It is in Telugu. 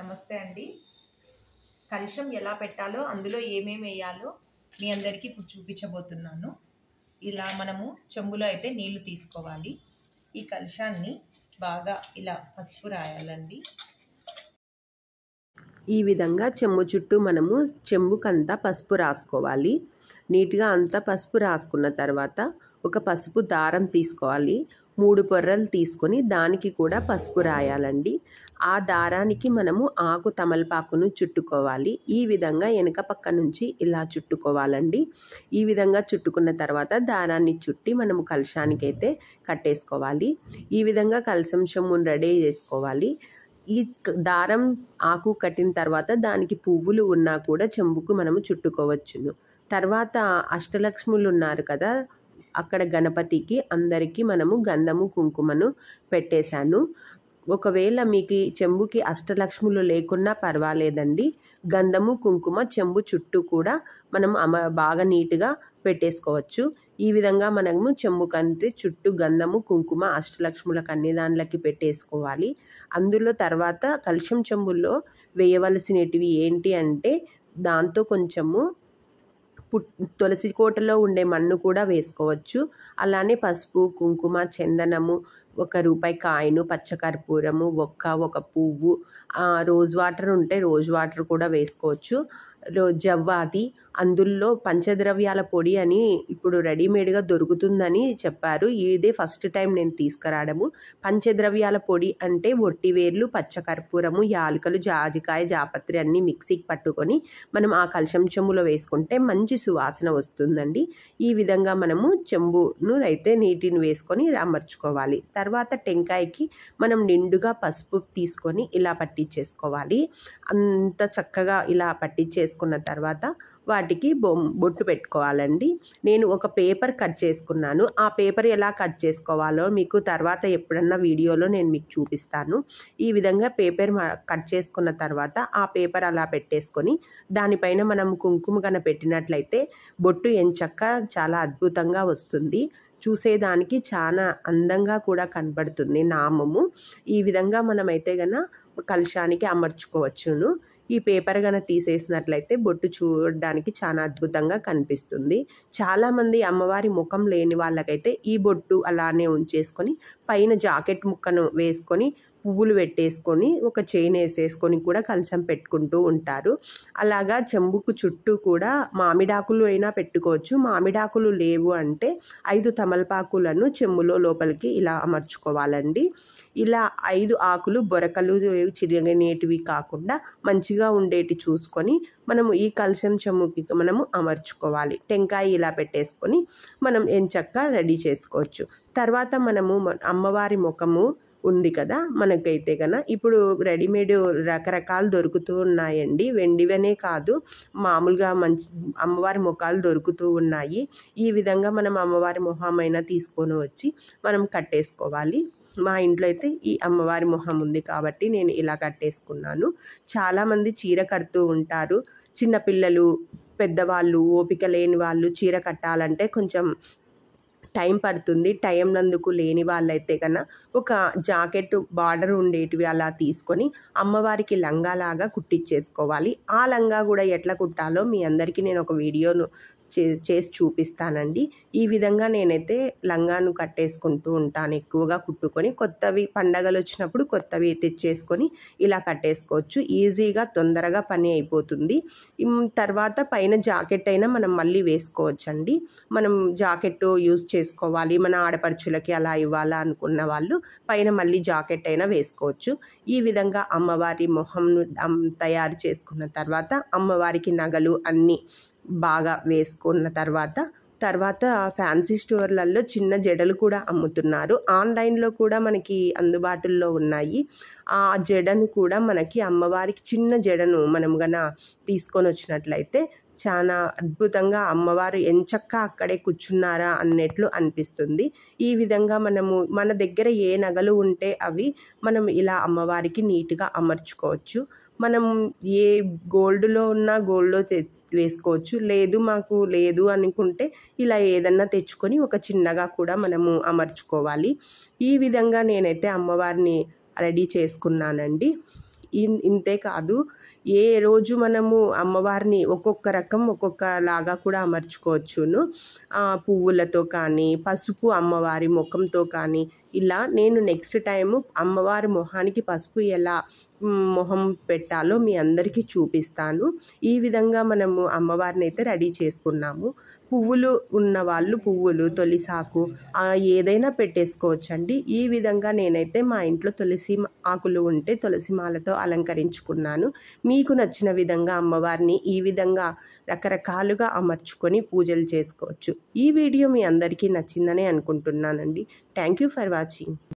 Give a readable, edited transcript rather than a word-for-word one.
నమస్తే అండి. కలశం ఎలా పెట్టాలో, అందులో ఏమేమి వేయాలో మీ అందరికీ ఇప్పుడు చూపించబోతున్నాను. ఇలా మనము చెంబులో అయితే నీళ్లు తీసుకోవాలి. ఈ కలశాన్ని బాగా ఇలా పసుపు రాయాలండి. ఈ విధంగా చెంబు చుట్టూ మనము చెంబుకంతా పసుపు రాసుకోవాలి. నీట్గా అంతా పసుపు రాసుకున్న తర్వాత ఒక పసుపు దారం తీసుకోవాలి. 3 పొర్రలు తీసుకొని దానికి కూడా పసుపు రాయాలండి. ఆ దారానికి మనము ఆకు తమలపాకును చుట్టుకోవాలి. ఈ విధంగా వెనక పక్క నుంచి ఇలా చుట్టుకోవాలండి. ఈ విధంగా చుట్టుకున్న తర్వాత దారాన్ని చుట్టి మనము కలశానికైతే కట్టేసుకోవాలి. ఈ విధంగా కలశం చెంబును రెడీ చేసుకోవాలి. ఈ దారం ఆకు కట్టిన తర్వాత దానికి పువ్వులు ఉన్నా కూడా చెంబుకు మనము చుట్టుకోవచ్చును. తర్వాత అష్టలక్ష్ములు ఉన్నారు కదా, అక్కడ గణపతికి అందరికీ మనము గంధము కుంకుమను పెట్టేశాను. ఒకవేళ మీకు చెంబుకి అష్టలక్ష్ములు లేకున్నా పర్వాలేదండి. గంధము కుంకుమ చెంబు చుట్టూ కూడా మనం బాగా నీట్గా పెట్టేసుకోవచ్చు. ఈ విధంగా మనము చెంబు కంటే చుట్టూ గంధము కుంకుమ అష్టలక్ష్ములకు అన్ని దాంట్లకి పెట్టేసుకోవాలి. అందులో తర్వాత కలశం చెంబుల్లో వేయవలసినటివి ఏంటి అంటే, దాంతో కొంచెము తులసి కోటలో ఉండే మన్ను కూడా వేసుకోవచ్చు. అలానే పసుపు కుంకుమ చందనము, 1 రూపాయి కాయిను, పచ్చకర్పూరము, ఒక పువ్వు, రోజ్ వాటర్ ఉంటే రోజ్ వాటర్ కూడా వేసుకోవచ్చు. జవ్వాది, అందులో పంచద్రవ్యాల పొడి అని ఇప్పుడు రెడీమేడ్గా దొరుకుతుందని చెప్పారు. ఇదే ఫస్ట్ టైం నేను తీసుకురావడము. పంచద్రవ్యాల పొడి అంటే ఒట్టివేర్లు, పచ్చకర్పూరము, యాలకులు, జాజికాయ, జాపత్రి అన్నీ మిక్సీకి పట్టుకొని మనం ఆ కలశం చెంబులో వేసుకుంటే మంచి సువాసన వస్తుందండి. ఈ విధంగా మనము చెంబును అయితే నీటిని వేసుకొని అమర్చుకోవాలి. తర్వాత టెంకాయకి మనం నిండుగా పసుపు తీసుకొని ఇలా పట్టించేసుకోవాలి. అంత చక్కగా ఇలా పట్టించేసుకున్న తర్వాత వాటికి బొట్టు పెట్టుకోవాలండి. నేను ఒక పేపర్ కట్ చేసుకున్నాను. ఆ పేపర్ ఎలా కట్ చేసుకోవాలో మీకు తర్వాత ఎప్పుడన్నా వీడియోలో నేను మీకు చూపిస్తాను. ఈ విధంగా పేపర్ కట్ చేసుకున్న తర్వాత ఆ పేపర్ అలా పెట్టేసుకొని దానిపైన మనం కుంకుమ కన పెట్టినట్లయితే బొట్టు ఎంచక్కా చాలా అద్భుతంగా వస్తుంది. చూసేదానికి చాలా అందంగా కూడా కనబడుతుంది నామము. ఈ విధంగా మనమైతే కలశానికి అమర్చుకోవచ్చును. ఈ పేపర్ తీసేసినట్లయితే బొట్టు చూడడానికి చాలా అద్భుతంగా కనిపిస్తుంది. చాలామంది అమ్మవారి ముఖం లేని వాళ్ళకైతే ఈ బొట్టు అలానే ఉంచేసుకొని పైన జాకెట్ ముక్కను వేసుకొని పువ్వులు పెట్టేసుకొని ఒక చైన్ వేసేసుకొని కూడా కలశం పెట్టుకుంటూ ఉంటారు. అలాగా చెంబుకు చుట్టూ కూడా మామిడాకులు అయినా పెట్టుకోవచ్చు. మామిడాకులు లేవు అంటే 5 తమలపాకులను చెంబులో లోపలికి ఇలా అమర్చుకోవాలండి. ఇలా 5 ఆకులు బొరకలు చిరిగినేటివి కాకుండా మంచిగా ఉండేటి చూసుకొని మనము ఈ కలశం చెంబుకి మనము అమర్చుకోవాలి. టెంకాయ ఇలా పెట్టేసుకొని మనం ఎంచక్కా రెడీ చేసుకోవచ్చు. తర్వాత మనము అమ్మవారి ముఖము ఉంది కదా, మనకైతే ఇప్పుడు రెడీమేడ్ రకరకాలు దొరుకుతూ ఉన్నాయండి. వెండివనే కాదు, మామూలుగా మంచి అమ్మవారి ముఖాలు దొరుకుతూ ఉన్నాయి. ఈ విధంగా మనం అమ్మవారి మొహమైనా తీసుకొని వచ్చి మనం కట్టేసుకోవాలి. మా ఇంట్లో అయితే ఈ అమ్మవారి మొహం ఉంది కాబట్టి నేను ఇలా కట్టేసుకున్నాను. చాలామంది చీర కడుతూ ఉంటారు. చిన్నపిల్లలు, పెద్దవాళ్ళు, ఓపిక లేని వాళ్ళు చీర కట్టాలంటే కొంచెం టైం పడుతుంది. టైం నందుకు లేని వాళ్ళైతే ఒక జాకెట్ బార్డర్ ఉండేటివి అలా తీసుకొని అమ్మవారికి లంగాలాగా కుట్టించేసుకోవాలి. ఆ లంగా కూడా ఎట్లా కుట్టాలో మీ అందరికీ నేను ఒక వీడియోను చేసి చూపిస్తానండి. ఈ విధంగా నేనైతే లంగాను కట్టేసుకుంటూ ఉంటాను. ఎక్కువగా కుట్టుకొని కొత్తవి పండగలు వచ్చినప్పుడు కొత్తవి తెచ్చేసుకొని ఇలా కట్టేసుకోవచ్చు. ఈజీగా తొందరగా పని అయిపోతుంది. తర్వాత పైన జాకెట్ అయినా మనం మళ్ళీ వేసుకోవచ్చండి. మనం జాకెట్ యూజ్ చేసుకోవాలి, మన ఆడపడుచులకి అలా ఇవ్వాలా అనుకున్న వాళ్ళు పైన మళ్ళీ జాకెట్ అయినా వేసుకోవచ్చు. ఈ విధంగా అమ్మవారి మొహంను తయారు చేసుకున్న తర్వాత అమ్మవారికి నగలు అన్నీ బాగా వేసుకున్న తర్వాత ఫ్యాన్సీ స్టోర్లలో చిన్న జడలు కూడా అమ్ముతున్నారు. ఆన్లైన్లో కూడా మనకి అందుబాటులో ఉన్నాయి. ఆ జడను కూడా మనకి అమ్మవారికి చిన్న జడను మనం తీసుకొని వచ్చినట్లయితే చాలా అద్భుతంగా అమ్మవారు ఎంచక్కా అక్కడే కూర్చున్నారా అన్నట్లు అనిపిస్తుంది. ఈ విధంగా మనము మన దగ్గర ఏ నగలు ఉంటే అవి మనం ఇలా అమ్మవారికి నీట్గా అమర్చుకోవచ్చు. మనం ఏ గోల్డ్లో ఉన్నా గోల్డ్లో వేసుకోవచ్చు. మాకు లేదు అనుకుంటే ఇలా ఏదన్నా తెచ్చుకొని ఒక చిన్నగా కూడా మనము అమర్చుకోవాలి. ఈ విధంగా నేనైతే అమ్మవారిని రెడీ చేసుకున్నానండి. ఇంతే కాదు, ఏ రోజు మనము అమ్మవారిని ఒక్కొక్క రకం ఒక్కొక్కలాగా కూడా అమర్చుకోవచ్చును. పువ్వులతో కానీ, పసుపు అమ్మవారి ముఖంతో కానీ, ఇలా నేను నెక్స్ట్ టైము అమ్మవారి మొహానికి పసుపు ఎలా మొహం పెట్టాలో మీ అందరికీ చూపిస్తాను. ఈ విధంగా మనము అమ్మవారిని అయితే రెడీ చేసుకున్నాము. పువ్వులు ఉన్న వాళ్ళు పువ్వులు, తులసాకు ఏదైనా పెట్టేసుకోవచ్చండి. ఈ విధంగా నేనైతే మా ఇంట్లో తులసి ఆకులు ఉంటే తులసి మాలతో అలంకరించుకున్నాను. మీకు నచ్చిన విధంగా అమ్మవారిని ఈ విధంగా రకరకాలుగా అమర్చుకొని పూజలు చేసుకోవచ్చు. ఈ వీడియో మీ అందరికీ నచ్చిందని అనుకుంటున్నానండి. Thank you for watching.